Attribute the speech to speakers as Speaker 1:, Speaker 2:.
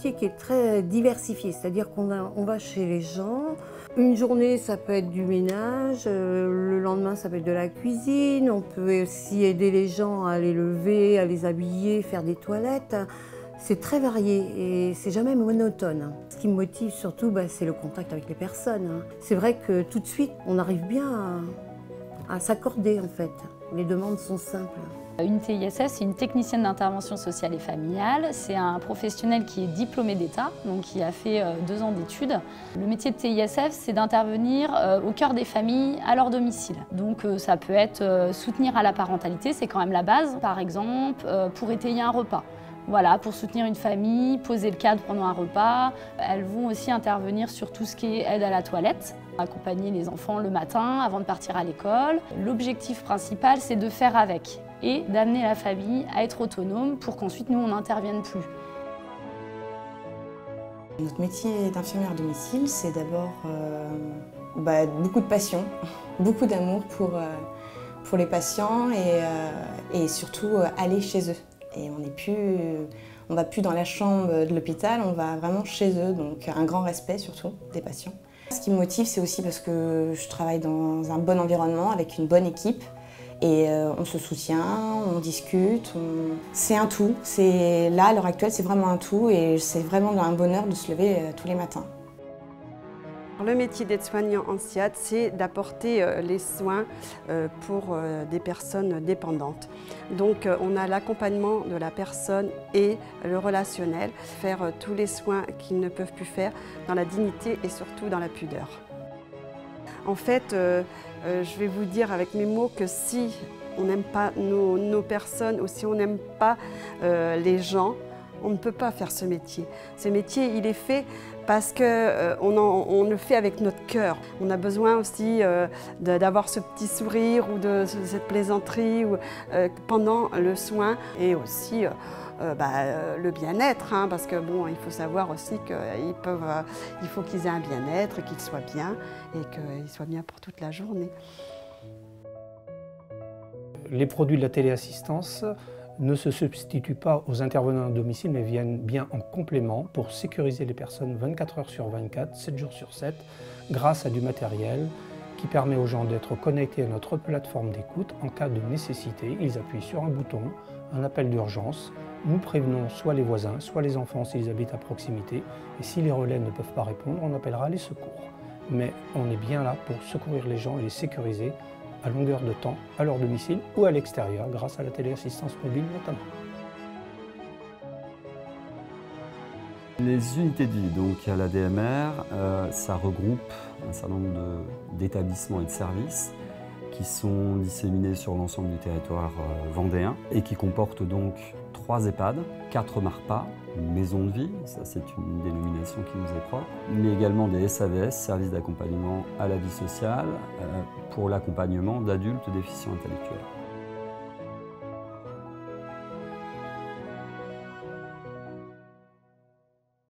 Speaker 1: métier qui est très diversifié, c'est-à-dire on va chez les gens. Une journée, ça peut être du ménage, le lendemain, ça peut être de la cuisine. On peut aussi aider les gens à les lever, à les habiller, faire des toilettes. C'est très varié et c'est jamais monotone. Ce qui me motive surtout, c'est le contact avec les personnes. C'est vrai que tout de suite, on arrive bien à s'accorder en fait. Les demandes sont simples.
Speaker 2: Une TISF, c'est une technicienne d'intervention sociale et familiale. C'est un professionnel qui est diplômé d'État, donc qui a fait 2 ans d'études. Le métier de TISF, c'est d'intervenir au cœur des familles à leur domicile. Donc ça peut être soutenir à la parentalité, c'est quand même la base. Par exemple, pour étayer un repas. Voilà, pour soutenir une famille, poser le cadre pendant un repas. Elles vont aussi intervenir sur tout ce qui est aide à la toilette, accompagner les enfants le matin avant de partir à l'école. L'objectif principal, c'est de faire avec et d'amener la famille à être autonome pour qu'ensuite nous, on n'intervienne plus.
Speaker 3: Notre métier d'infirmière à domicile, c'est d'abord beaucoup de passion, beaucoup d'amour pour les patients et surtout aller chez eux. Et on va plus dans la chambre de l'hôpital, on va vraiment chez eux, donc un grand respect surtout des patients. Ce qui me motive, c'est aussi parce que je travaille dans un bon environnement avec une bonne équipe et on se soutient, on discute, c'est un tout. Là, à l'heure actuelle, c'est vraiment un tout et c'est vraiment un bonheur de se lever tous les matins.
Speaker 4: Le métier d'aide-soignant en SIAD, c'est d'apporter les soins pour des personnes dépendantes. Donc on a l'accompagnement de la personne et le relationnel, faire tous les soins qu'ils ne peuvent plus faire dans la dignité et surtout dans la pudeur. En fait, je vais vous dire avec mes mots que si on n'aime pas nos personnes ou si on n'aime pas les gens, on ne peut pas faire ce métier. Ce métier, il est fait parce qu'on le fait avec notre cœur. On a besoin aussi d'avoir ce petit sourire ou de cette plaisanterie pendant le soin et aussi le bien-être, parce que bon, il faut savoir aussi qu'il faut qu'ils aient un bien-être, qu'ils soient bien et qu'ils soient bien pour toute la journée.
Speaker 5: Les produits de la téléassistance ne se substituent pas aux intervenants à domicile, mais viennent bien en complément pour sécuriser les personnes 24 heures sur 24, 7 jours sur 7, grâce à du matériel qui permet aux gens d'être connectés à notre plateforme d'écoute en cas de nécessité. Ils appuient sur un bouton, un appel d'urgence. Nous prévenons soit les voisins, soit les enfants s'ils habitent à proximité. Et si les relais ne peuvent pas répondre, on appellera les secours. Mais on est bien là pour secourir les gens et les sécuriser à longueur de temps, à leur domicile ou à l'extérieur, grâce à la téléassistance mobile notamment.
Speaker 6: Les unités de vie, donc à la DMR, ça regroupe un certain nombre d'établissements et de services qui sont disséminés sur l'ensemble du territoire vendéen et qui comportent donc 3 EHPAD, 4 MARPA, une maison de vie, ça c'est une dénomination qui nous est propre, mais également des SAVS, services d'accompagnement à la vie sociale, pour l'accompagnement d'adultes déficients intellectuels.